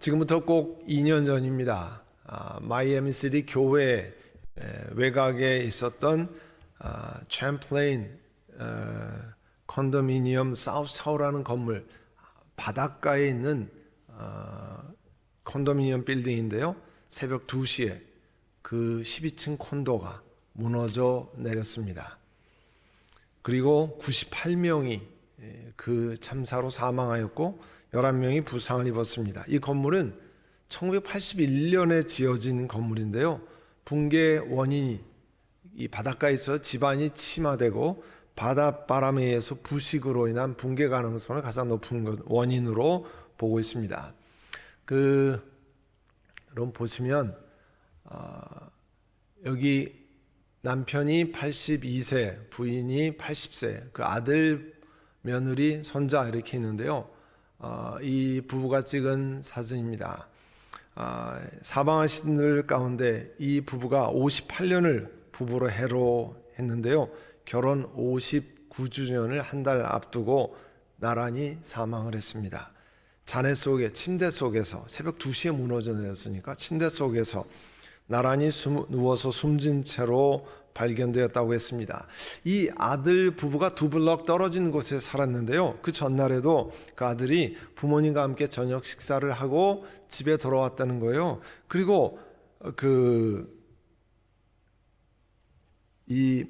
지금부터 꼭 2년 전입니다. 마이애미시티 교회 외곽에 있었던 챔플레인 컨도미니엄 사우스타워라는 건물, 바닷가에 있는 컨도미니엄 빌딩인데요. 새벽 2시에 그 12층 콘도가 무너져 내렸습니다. 그리고 98명이 그 참사로 사망하였고 11명이 부상을 입었습니다. 이 건물은 1981년에 지어진 건물인데요. 붕괴 원인이 이 바닷가에서 지반이 침하되고 바닷바람에 의해서 부식으로 인한 붕괴 가능성을 가장 높은 원인으로 보고 있습니다. 여러분 보시면 여기 남편이 82세, 부인이 80세, 그 아들, 며느리, 손자 이렇게 있는데요. 이 부부가 찍은 사진입니다. 사망하신 분 가운데 이 부부가 58년을 부부로 해로했는데요. 결혼 59주년을 한 달 앞두고 나란히 사망을 했습니다. 잔해 속에, 침대 속에서 새벽 2시에 무너져 내렸으니까 침대 속에서 나란히 누워서 숨진 채로 발견되었다고 했습니다. 이 아들 부부가 2블럭 떨어진 곳에 살았는데요. 그 전날에도 그 아들이 부모님과 함께 저녁 식사를 하고 집에 돌아왔다는 거예요. 그리고 이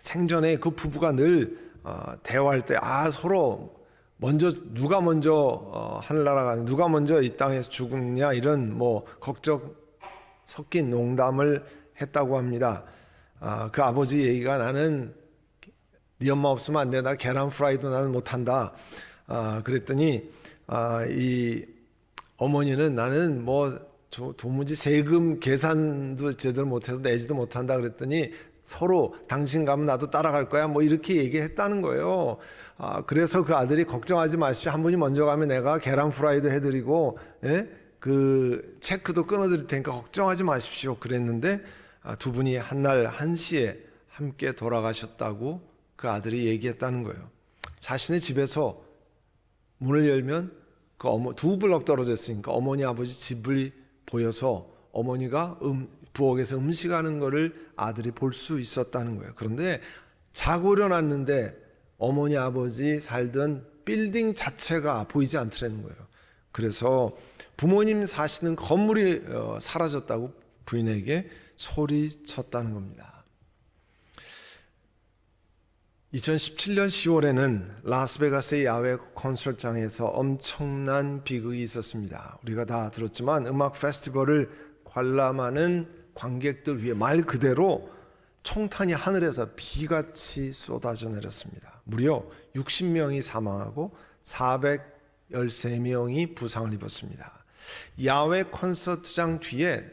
생전에 그 부부가 늘 대화할 때 서로 누가 먼저 하늘나라 가는, 누가 먼저 이 땅에서 죽느냐, 이런 걱정 섞인 농담을 했다고 합니다. 그 아버지 얘기가, 나는 네 엄마 없으면 안 돼, 나 계란 프라이도 나는 못한다. 그랬더니 이 어머니는, 나는 도무지 세금 계산도 제대로 못해서 내지도 못한다. 그랬더니 서로 당신 가면 나도 따라갈 거야, 이렇게 얘기했다는 거예요. 그래서 그 아들이, 걱정하지 마십시오, 한 분이 먼저 가면 내가 계란 프라이도 해드리고 그 체크도 끊어드릴 테니까 걱정하지 마십시오 그랬는데, 두 분이 한날 1시에 함께 돌아가셨다고 그 아들이 얘기했다는 거예요. 자신의 집에서 문을 열면 그 2블럭 떨어져 있으니까 어머니 아버지 집을 보여서 어머니가 부엌에서 음식하는 거를 아들이 볼 수 있었다는 거예요. 그런데 자고 일어났는데 어머니 아버지 살던 빌딩 자체가 보이지 않더라는 거예요. 그래서 부모님 사시는 건물이 사라졌다고 부인에게 소리쳤다는 겁니다. 2017년 10월에는 라스베가스의 야외 콘서트장에서 엄청난 비극이 있었습니다. 우리가 다 들었지만 음악 페스티벌을 관람하는 관객들 위에 말 그대로 총탄이 하늘에서 비같이 쏟아져 내렸습니다. 무려 60명이 사망하고 413명이 부상을 입었습니다. 야외 콘서트장 뒤에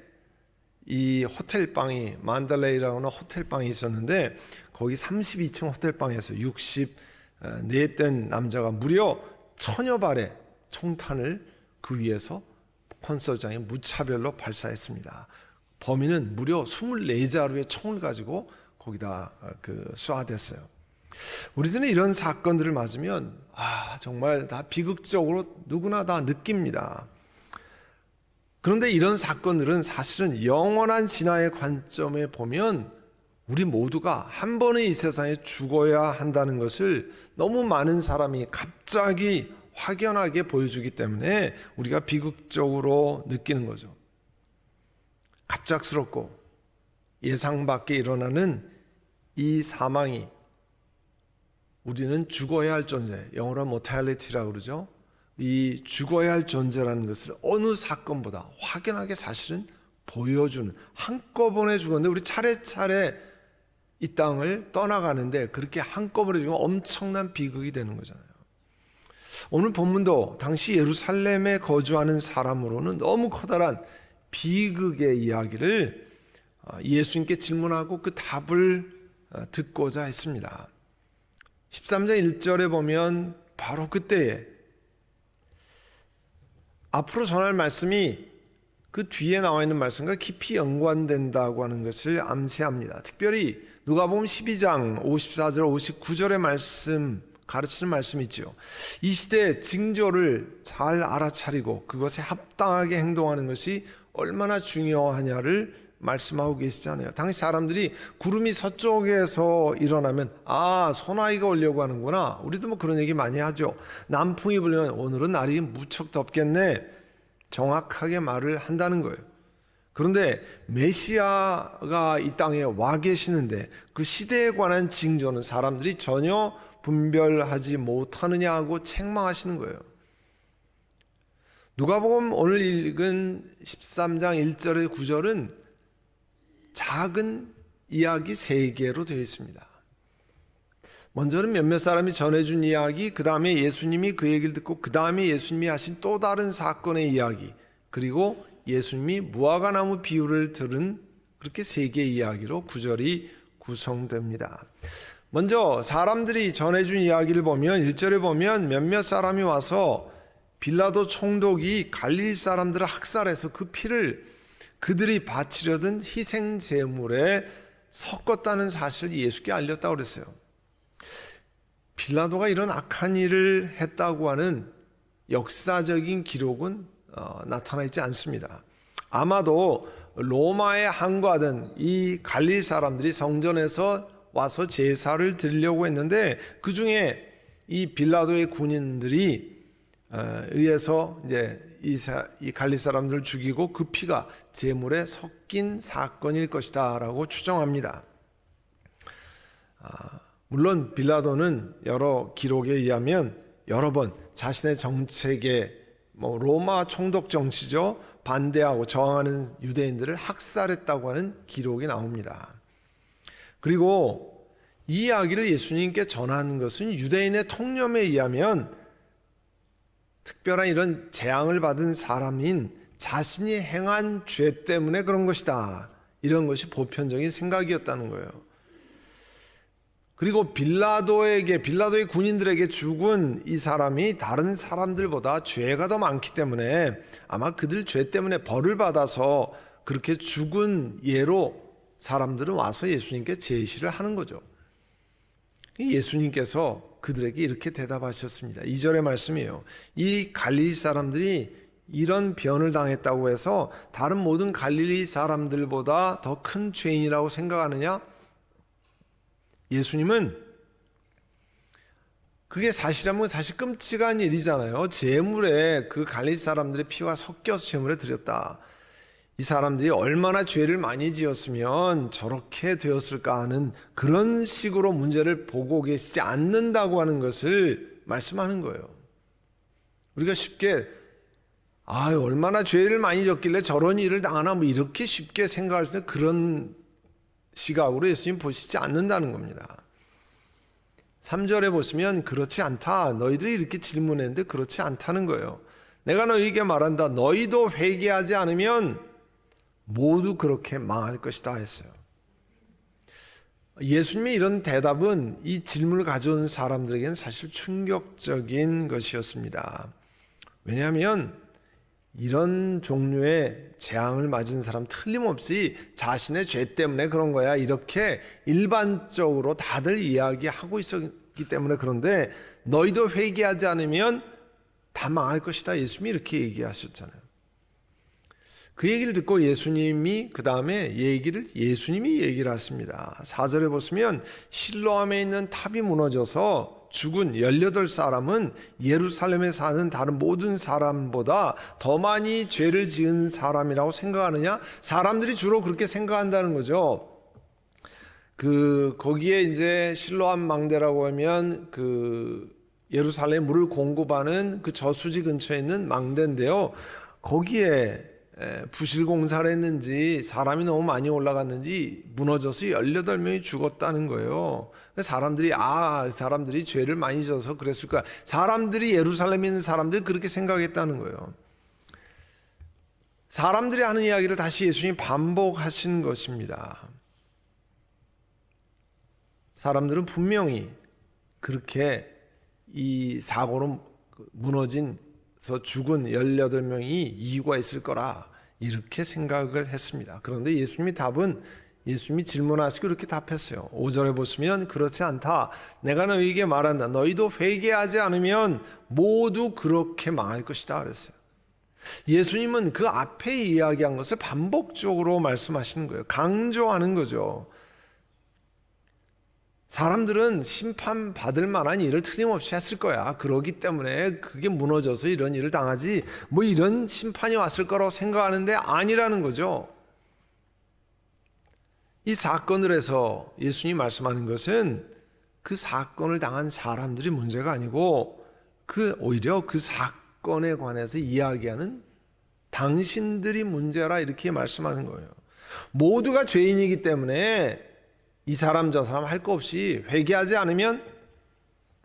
이 호텔방이, 만달레이라고 하는 호텔방이 있었는데, 거기 32층 호텔방에서 64된 남자가 무려 1000여 발의 총탄을 그 위에서 콘서트장에 무차별로 발사했습니다. 범인은 무려 24자루의 총을 가지고 거기다 쏴댔어요. 우리들은 이런 사건들을 맞으면 정말 다 비극적으로 누구나 다 느낍니다. 그런데 이런 사건들은 사실은 영원한 진화의 관점에 보면 우리 모두가 한 번은 이 세상에 죽어야 한다는 것을 너무 많은 사람이 갑자기 확연하게 보여주기 때문에 우리가 비극적으로 느끼는 거죠. 갑작스럽고 예상 밖에 일어나는 이 사망이, 우리는 죽어야 할 존재, 영어로 mortality라고 그러죠. 이 죽어야 할 존재라는 것을 어느 사건보다 확연하게 사실은 보여주는, 한꺼번에 죽었는데 우리 차례차례 이 땅을 떠나가는데 그렇게 한꺼번에 죽으면 엄청난 비극이 되는 거잖아요. 오늘 본문도 당시 예루살렘에 거주하는 사람으로는 너무 커다란 비극의 이야기를 예수님께 질문하고 그 답을 듣고자 했습니다. 13장 1절에 보면 바로 그때에 앞으로 전할 말씀이 그 뒤에 나와 있는 말씀과 깊이 연관된다고 하는 것을 암시합니다. 특별히 누가복음 12장 54절 59절의 말씀 가르치는 말씀이 있죠. 이 시대의 징조를 잘 알아차리고 그것에 합당하게 행동하는 것이 얼마나 중요하냐를 말씀하고 계시잖아요. 당시 사람들이 구름이 서쪽에서 일어나면 소나기가 오려고 하는구나. 우리도 뭐 그런 얘기 많이 하죠. 남풍이 불면 오늘은 날이 무척 덥겠네. 정확하게 말을 한다는 거예요. 그런데 메시아가 이 땅에 와 계시는데 그 시대에 관한 징조는 사람들이 전혀 분별하지 못하느냐 하고 책망하시는 거예요. 누가복음 오늘 읽은 13장 1절의 9절은 작은 이야기 3개로 되어 있습니다. 먼저는 몇몇 사람이 전해준 이야기, 그 다음에 예수님이 그 얘기를 듣고 그 다음에 예수님이 하신 또 다른 사건의 이야기, 그리고 예수님이 무화과나무 비유를 들은 그렇게 3개의 이야기로 구절이 구성됩니다. 먼저 사람들이 전해준 이야기를 보면 1절에 보면 몇몇 사람이 와서 빌라도 총독이 갈릴리 사람들을 학살해서 그 피를 그들이 바치려던 희생 제물에 섞었다는 사실을 예수께 알렸다고 그랬어요. 빌라도가 이런 악한 일을 했다고 하는 역사적인 기록은 나타나 있지 않습니다. 아마도 로마에 항거하던 이 갈릴리 사람들이 성전에서 와서 제사를 드리려고 했는데 그 중에 이 빌라도의 군인들이 의해서 이제 이 갈릴리 사람들을 죽이고 그 피가 제물에 섞인 사건일 것이다라고 추정합니다. 물론 빌라도는 여러 기록에 의하면 여러 번 자신의 정책에 로마 총독 정치죠, 반대하고 저항하는 유대인들을 학살했다고 하는 기록이 나옵니다. 그리고 이 이야기를 예수님께 전한 것은 유대인의 통념에 의하면 특별한 이런 재앙을 받은 사람인 자신이 행한 죄 때문에 그런 것이다, 이런 것이 보편적인 생각이었다는 거예요. 그리고 빌라도의 군인들에게 죽은 이 사람이 다른 사람들보다 죄가 더 많기 때문에 아마 그들 죄 때문에 벌을 받아서 그렇게 죽은 예로 사람들은 와서 예수님께 제시를 하는 거죠. 예수님께서 그들에게 이렇게 대답하셨습니다. 2절의 말씀이에요. 이 갈릴리 사람들이 이런 변을 당했다고 해서 다른 모든 갈릴리 사람들보다 더 큰 죄인이라고 생각하느냐? 예수님은 그게 사실이라면 사실 끔찍한 일이잖아요. 제물에 그 갈릴리 사람들의 피가 섞여서 제물에 드렸다. 이 사람들이 얼마나 죄를 많이 지었으면 저렇게 되었을까 하는 그런 식으로 문제를 보고 계시지 않는다고 하는 것을 말씀하는 거예요. 우리가 쉽게 얼마나 죄를 많이 졌길래 저런 일을 당하나 이렇게 쉽게 생각할 수 있는 그런 시각으로 예수님 보시지 않는다는 겁니다. 3절에 보시면 그렇지 않다. 너희들이 이렇게 질문했는데 그렇지 않다는 거예요. 내가 너희에게 말한다. 너희도 회개하지 않으면 모두 그렇게 망할 것이다 했어요. 예수님의 이런 대답은 이 질문을 가져온 사람들에게는 사실 충격적인 것이었습니다. 왜냐하면 이런 종류의 재앙을 맞은 사람 틀림없이 자신의 죄 때문에 그런 거야, 이렇게 일반적으로 다들 이야기하고 있었기 때문에. 그런데 너희도 회개하지 않으면 다 망할 것이다, 예수님이 이렇게 얘기하셨잖아요. 그 얘기를 듣고 예수님이 그 다음에 예수님이 얘기를 하십니다. 4절에 보시면 실로암에 있는 탑이 무너져서 죽은 18사람은 예루살렘에 사는 다른 모든 사람보다 더 많이 죄를 지은 사람이라고 생각하느냐? 사람들이 주로 그렇게 생각한다는 거죠. 거기에 이제 실로암 망대라고 하면 예루살렘 물을 공급하는 그 저수지 근처에 있는 망대인데요. 거기에 부실 공사를 했는지 사람이 너무 많이 올라갔는지 무너져서 18명이 죽었다는 거예요. 사람들이 죄를 많이 져서 그랬을 거야. 사람들이 예루살렘에 있는 사람들이 그렇게 생각했다는 거예요. 사람들이 하는 이야기를 다시 예수님이 반복하신 것입니다. 사람들은 분명히 그렇게 이 사고로 무너진서 죽은 18명이 이유가 있을 거라 이렇게 생각을 했습니다. 그런데 예수님의 답은 예수님이 질문하시고 이렇게 답했어요. 5절에 보시면 그렇지 않다. 내가 너희에게 말한다. 너희도 회개하지 않으면 모두 그렇게 망할 것이다 그랬어요. 예수님은 그 앞에 이야기한 것을 반복적으로 말씀하시는 거예요. 강조하는 거죠. 사람들은 심판받을 만한 일을 틀림없이 했을 거야. 그러기 때문에 그게 무너져서 이런 일을 당하지 뭐 이런 심판이 왔을 거라고 생각하는데 아니라는 거죠. 이 사건을 해서 예수님이 말씀하는 것은 그 사건을 당한 사람들이 문제가 아니고 오히려 그 사건에 관해서 이야기하는 당신들이 문제라 이렇게 말씀하는 거예요. 모두가 죄인이기 때문에 이 사람 저 사람 할 거 없이 회개하지 않으면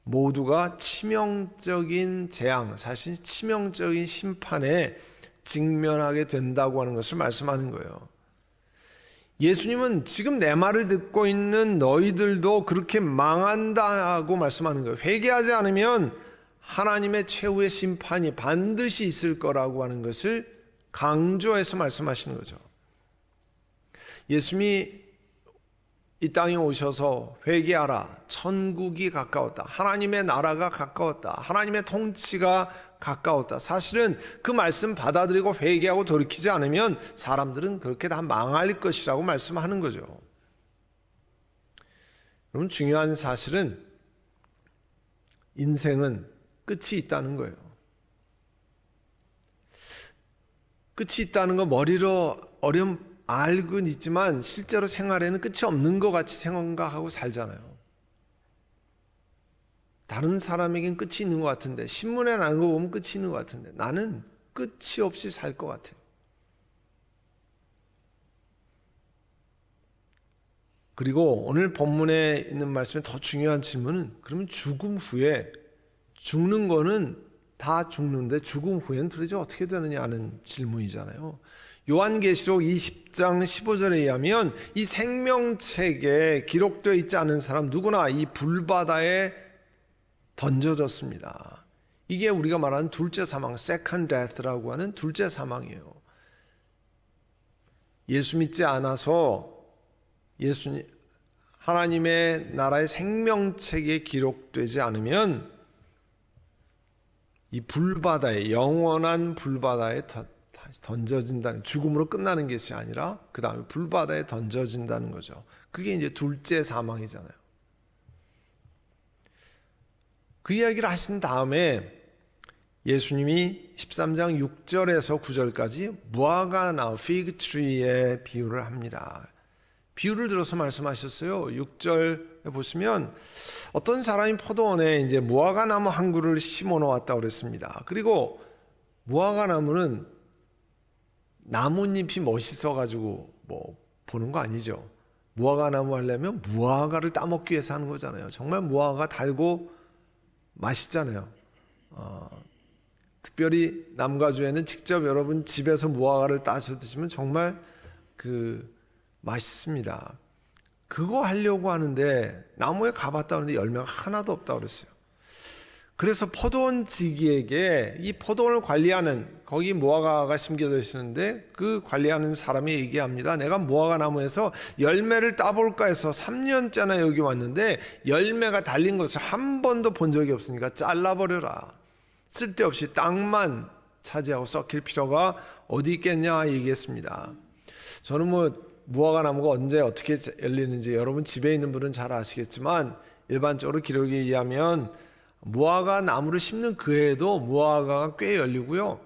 모두가 치명적인 재앙, 사실 치명적인 심판에 직면하게 된다고 하는 것을 말씀하는 거예요. 예수님은 지금 내 말을 듣고 있는 너희들도 그렇게 망한다고 말씀하는 거예요. 회개하지 않으면 하나님의 최후의 심판이 반드시 있을 거라고 하는 것을 강조해서 말씀하시는 거죠. 예수님이 이 땅에 오셔서 회개하라. 천국이 가까웠다. 하나님의 나라가 가까웠다. 하나님의 통치가 가까웠다. 사실은 그 말씀 받아들이고 회개하고 돌이키지 않으면 사람들은 그렇게 다 망할 것이라고 말씀하는 거죠. 여러분, 중요한 사실은 인생은 끝이 있다는 거예요. 끝이 있다는 거 머리로 알고는 있지만 실제로 생활에는 끝이 없는 것 같이 생각하고 살잖아요. 다른 사람에겐 끝이 있는 것 같은데, 신문에 나는 거 보면 끝이 있는 것 같은데 나는 끝이 없이 살 것 같아요. 그리고 오늘 본문에 있는 말씀의 더 중요한 질문은, 그러면 죽음 후에, 죽는 거는 다 죽는데 죽음 후에는 도대체 어떻게 되느냐 하는 질문이잖아요. 요한계시록 20장 15절에 의하면 이 생명책에 기록되어 있지 않은 사람 누구나 이 불바다에 던져졌습니다. 이게 우리가 말하는 둘째 사망, second death라고 하는 둘째 사망이에요. 예수 믿지 않아서 하나님의 나라의 생명책에 기록되지 않으면 이 불바다에, 영원한 불바다에 다시 던져진다는, 죽음으로 끝나는 것이 아니라 그 다음에 불바다에 던져진다는 거죠. 그게 이제 둘째 사망이잖아요. 그 이야기를 하신 다음에 예수님이 13장 6절에서 9절까지 무화과 나무 피그 트리의 비유를 합니다. 비유를 들어서 말씀하셨어요. 6절에 보시면 어떤 사람이 포도원에 이제 무화과 나무 한 그루를 심어 놓았다고 그랬습니다. 그리고 무화과 나무는 나뭇잎이 멋있어 가지고 뭐 보는 거 아니죠. 무화과 나무 하려면 무화과를 따먹기 위해서 하는 거잖아요. 정말 무화과가 달고 맛있잖아요. 특별히 남가주에는 직접 여러분 집에서 무화과를 따서 드시면 정말 맛있습니다. 그거 하려고 하는데 나무에 가봤다 그러는데 열매가 하나도 없다 그랬어요. 그래서 포도원 지기에게 이 포도원을 관리하는, 거기 무화과가 심겨져 있는데 그 관리하는 사람이 얘기합니다. 내가 무화과 나무에서 열매를 따볼까 해서 3년째나 여기 왔는데 열매가 달린 것을 한 번도 본 적이 없으니까 잘라버려라. 쓸데없이 땅만 차지하고 썩힐 필요가 어디 있겠냐 얘기했습니다. 저는 무화과 나무가 언제 어떻게 열리는지 여러분 집에 있는 분은 잘 아시겠지만 일반적으로 기록에 의하면 무화과 나무를 심는 그 해에도 무화과가 꽤 열리고요.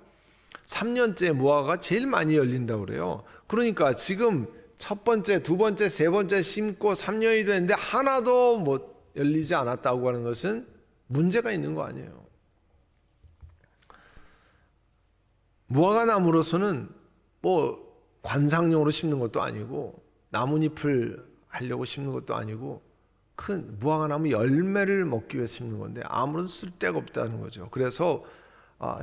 3년째 무화과가 제일 많이 열린다고 그래요. 그러니까 지금 첫 번째, 두 번째, 세 번째 심고 3년이 됐는데 하나도 열리지 않았다고 하는 것은 문제가 있는 거 아니에요. 무화과 나무로서는 관상용으로 심는 것도 아니고 나뭇잎을 하려고 심는 것도 아니고 큰 무화과 나무 열매를 먹기 위해 심는 건데 아무런 쓸데가 없다는 거죠. 그래서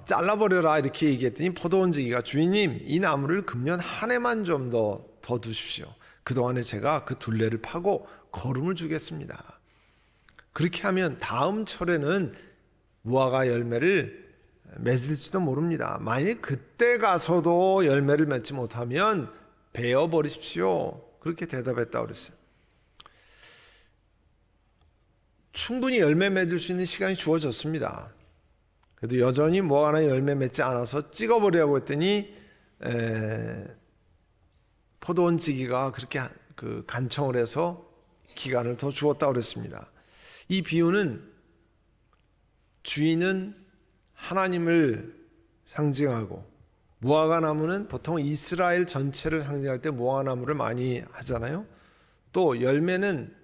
잘라버려라 이렇게 얘기했더니 포도원지기가 주인님 이 나무를 금년 한 해만 좀 더 두십시오. 그동안에 제가 그 둘레를 파고 거름을 주겠습니다. 그렇게 하면 다음 철에는 무화과 열매를 맺을지도 모릅니다. 만약 그때 가서도 열매를 맺지 못하면 베어버리십시오. 그렇게 대답했다고 그랬어요. 충분히 열매 맺을 수 있는 시간이 주어졌습니다. 그래도 여전히 뭐 하나 열매 맺지 않아서 찍어버리라고 했더니 포도원 지기가 그렇게 간청을 해서 기간을 더 주었다고 그랬습니다. 이 비유는 주인은 하나님을 상징하고 무화과 나무는 보통 이스라엘 전체를 상징할 때 무화과 나무를 많이 하잖아요. 또 열매는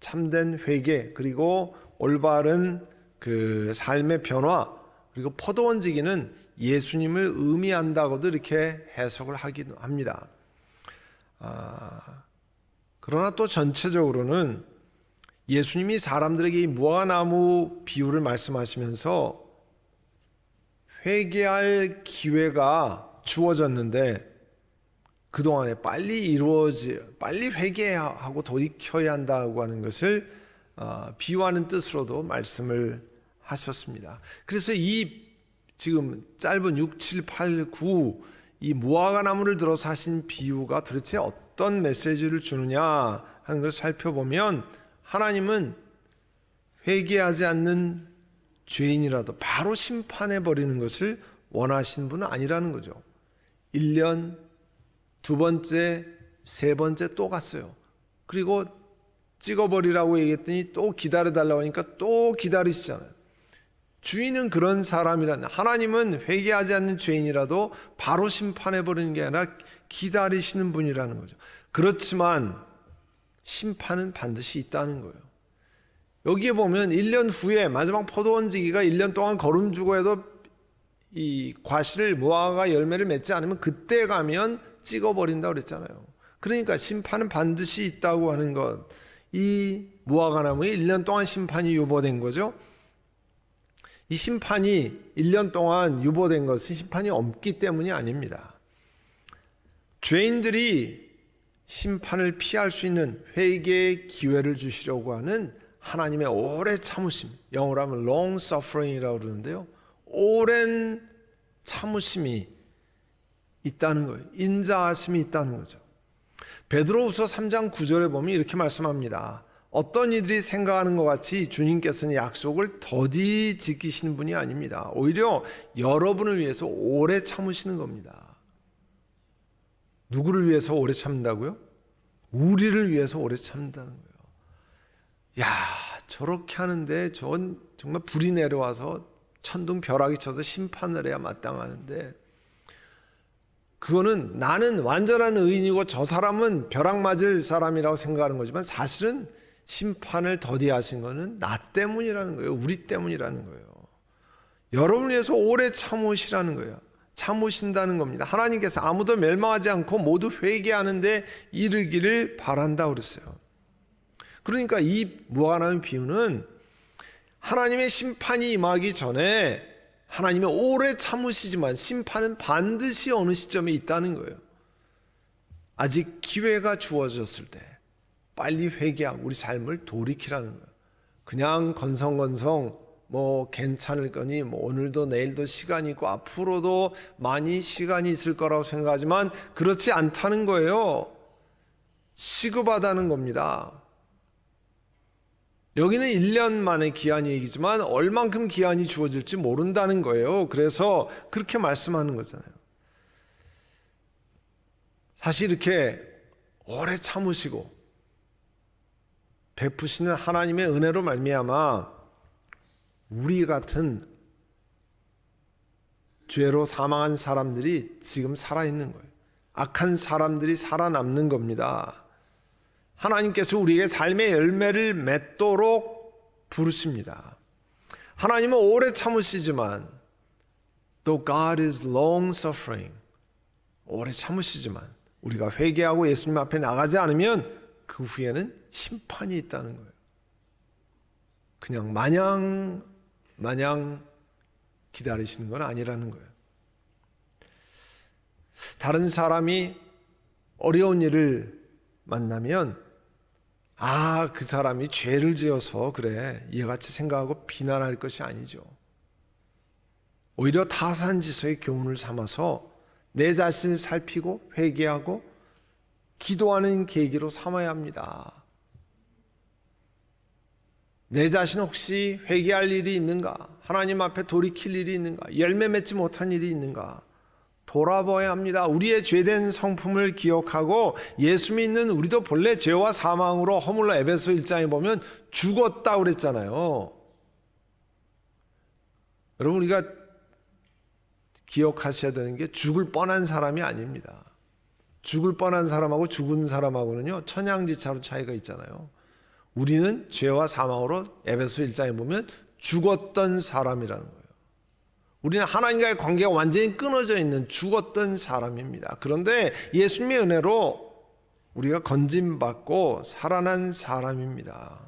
참된 회개, 그리고 올바른 그 삶의 변화, 그리고 포도원지기는 예수님을 의미한다고도 이렇게 해석을 하기도 합니다. 그러나 또 전체적으로는 예수님이 사람들에게 이 무화과나무 비유를 말씀하시면서 회개할 기회가 주어졌는데 그동안에 빨리 회개하고 돌이켜야 한다고 하는 것을 비유하는 뜻으로도 말씀을 하셨습니다. 그래서 이 지금 짧은 6, 7, 8, 9 이 무화과 나무를 들어서 하신 비유가 도대체 어떤 메시지를 주느냐 하는 것을 살펴보면 하나님은 회개하지 않는 죄인이라도 바로 심판해 버리는 것을 원하시는 분은 아니라는 거죠. 1년, 두 번째, 세 번째 또 갔어요. 그리고 찍어버리라고 얘기했더니 또 기다려달라고 하니까 또 기다리시잖아요. 주인은 그런 사람이란, 하나님은 회개하지 않는 죄인이라도 바로 심판해버리는 게 아니라 기다리시는 분이라는 거죠. 그렇지만 심판은 반드시 있다는 거예요. 여기에 보면 1년 후에 마지막 포도원지기가 1년 동안 거름 주고 해도 이 과실을 무화과 열매를 맺지 않으면 그때 가면 찍어버린다고 그랬잖아요. 그러니까 심판은 반드시 있다고 하는 것, 이 무화과나무에 1년 동안 심판이 유보된 거죠. 이 심판이 1년 동안 유보된 것은 심판이 없기 때문이 아닙니다. 죄인들이 심판을 피할 수 있는 회개의 기회를 주시려고 하는 하나님의 오래 참으심, 영어로 하면 long suffering이라고 그러는데요, 오랜 참으심이 있다는 거예요. 인자하심이 있다는 거죠. 베드로후서 3장 9절에 보면 이렇게 말씀합니다. 어떤 이들이 생각하는 것 같이 주님께서는 약속을 더디 지키시는 분이 아닙니다. 오히려 여러분을 위해서 오래 참으시는 겁니다. 누구를 위해서 오래 참는다고요? 우리를 위해서 오래 참는다는 거예요. 야, 저렇게 하는데 전 정말 불이 내려와서 천둥 벼락이 쳐서 심판을 해야 마땅하는데, 그거는 나는 완전한 의인이고 저 사람은 벼락 맞을 사람이라고 생각하는 거지만 사실은 심판을 더디하신 거는 나 때문이라는 거예요. 우리 때문이라는 거예요. 여러분을 위해서 오래 참으시라는 거예요. 참으신다는 겁니다. 하나님께서 아무도 멸망하지 않고 모두 회개하는데 이르기를 바란다고 그랬어요. 그러니까 이 무화과나무 비유는 하나님의 심판이 임하기 전에 하나님은 오래 참으시지만 심판은 반드시 어느 시점에 있다는 거예요. 아직 기회가 주어졌을 때 빨리 회개하고 우리 삶을 돌이키라는 거예요. 그냥 건성건성 뭐 괜찮을 거니 뭐 오늘도 내일도 시간이 있고 앞으로도 많이 시간이 있을 거라고 생각하지만 그렇지 않다는 거예요. 시급하다는 겁니다. 여기는 1년 만의 기한이 얘기지만 얼만큼 기한이 주어질지 모른다는 거예요. 그래서 그렇게 말씀하는 거잖아요. 사실 이렇게 오래 참으시고 베푸시는 하나님의 은혜로 말미암아 우리 같은 죄로 사망한 사람들이 지금 살아있는 거예요. 악한 사람들이 살아남는 겁니다. 하나님께서 우리에게 삶의 열매를 맺도록 부르십니다. 하나님은 오래 참으시지만 though God is long suffering, 오래 참으시지만 우리가 회개하고 예수님 앞에 나가지 않으면 그 후에는 심판이 있다는 거예요. 그냥 마냥 기다리시는 건 아니라는 거예요. 다른 사람이 어려운 일을 만나면 그 사람이 죄를 지어서 그래 이같이 생각하고 비난할 것이 아니죠. 오히려 타산지서의 교훈을 삼아서 내 자신을 살피고 회개하고 기도하는 계기로 삼아야 합니다. 내 자신 혹시 회개할 일이 있는가? 하나님 앞에 돌이킬 일이 있는가? 열매 맺지 못한 일이 있는가? 돌아봐야 합니다. 우리의 죄된 성품을 기억하고 예수 믿는 우리도 본래 죄와 사망으로 허물러 에베소 1장에 보면 죽었다 그랬잖아요. 여러분, 우리가 기억하셔야 되는 게 죽을 뻔한 사람이 아닙니다. 죽을 뻔한 사람하고 죽은 사람하고는요, 천양지차로 차이가 있잖아요. 우리는 죄와 사망으로 에베소 1장에 보면 죽었던 사람이라는 거예요. 우리는 하나님과의 관계가 완전히 끊어져 있는 죽었던 사람입니다. 그런데 예수님의 은혜로 우리가 건짐받고 살아난 사람입니다.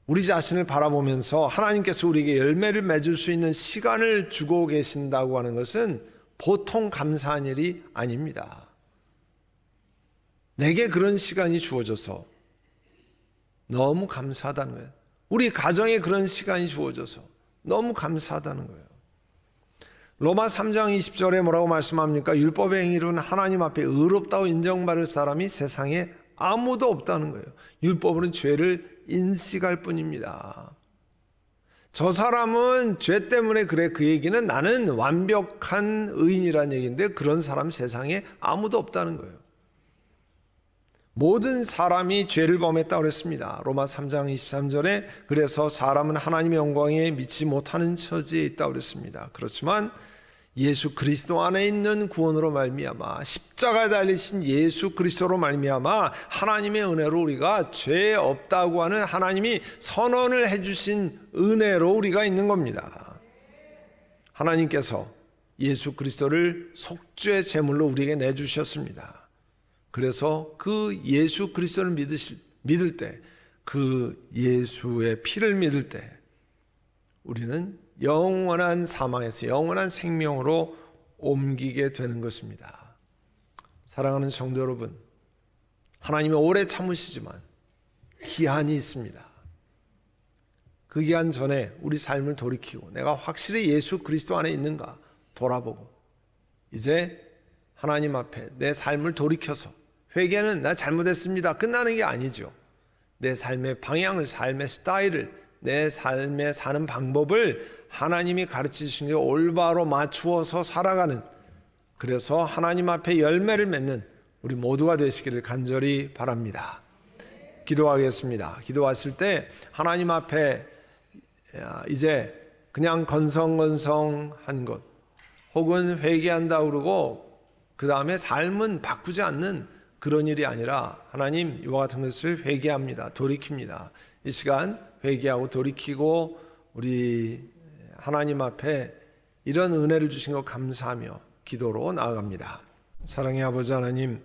우리 자신을 바라보면서 하나님께서 우리에게 열매를 맺을 수 있는 시간을 주고 계신다고 하는 것은 보통 감사한 일이 아닙니다. 내게 그런 시간이 주어져서 너무 감사하다는 거예요. 우리 가정에 그런 시간이 주어져서 너무 감사하다는 거예요. 로마 3장 20절에 뭐라고 말씀합니까? 율법의 행위로는 하나님 앞에 의롭다고 인정받을 사람이 세상에 아무도 없다는 거예요. 율법으로는 죄를 인식할 뿐입니다. 저 사람은 죄 때문에 그래, 그 얘기는 나는 완벽한 의인이라는 얘기인데 그런 사람 세상에 아무도 없다는 거예요. 모든 사람이 죄를 범했다고 그랬습니다. 로마 3장 23절에 그래서 사람은 하나님의 영광에 미치지 못하는 처지에 있다고 그랬습니다. 그렇지만 예수 그리스도 안에 있는 구원으로 말미암아 십자가에 달리신 예수 그리스도로 말미암아 하나님의 은혜로 우리가 죄 없다고 하는 하나님이 선언을 해주신 은혜로 우리가 있는 겁니다. 하나님께서 예수 그리스도를 속죄의 제물로 우리에게 내주셨습니다. 그래서 그 예수 그리스도를 믿을 때, 그 예수의 피를 믿을 때 우리는 영원한 사망에서 영원한 생명으로 옮기게 되는 것입니다. 사랑하는 성도 여러분, 하나님이 오래 참으시지만 기한이 있습니다. 그 기한 전에 우리 삶을 돌이키고 내가 확실히 예수 그리스도 안에 있는가 돌아보고 이제 하나님 앞에 내 삶을 돌이켜서 회개는 나 잘못했습니다 끝나는 게 아니죠. 내 삶의 방향을, 삶의 스타일을, 내 삶에 사는 방법을 하나님이 가르치신 게 올바로 맞추어서 살아가는, 그래서 하나님 앞에 열매를 맺는 우리 모두가 되시기를 간절히 바랍니다. 기도하겠습니다. 기도하실 때 하나님 앞에 이제 그냥 건성건성한 것 혹은 회개한다 그러고 그 다음에 삶은 바꾸지 않는 그런 일이 아니라 하나님 이와 같은 것을 회개합니다. 돌이킵니다. 이 시간 회개하고 돌이키고 우리 하나님 앞에 이런 은혜를 주신 것 감사하며 기도로 나아갑니다. 사랑의 아버지 하나님,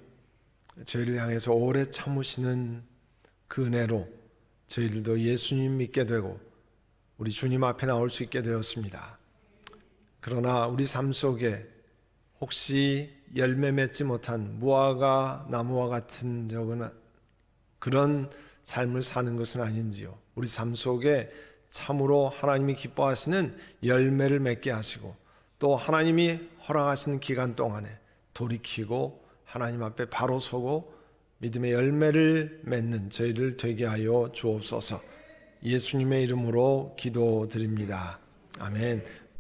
저희를 향해서 오래 참으시는 그 은혜로 저희들도 예수님 믿게 되고 우리 주님 앞에 나올 수 있게 되었습니다. 그러나 우리 삶 속에 혹시 열매 맺지 못한 무화과 나무와 같은 적은 그런 삶을 사는 것은 아닌지요. 우리 삶 속에 참으로 하나님이 기뻐하시는 열매를 맺게 하시고 또 하나님이 허락하시는 기간 동안에 돌이키고 하나님 앞에 바로 서고 믿음의 열매를 맺는 저희를 되게 하여 주옵소서. 예수님의 이름으로 기도드립니다. 아멘.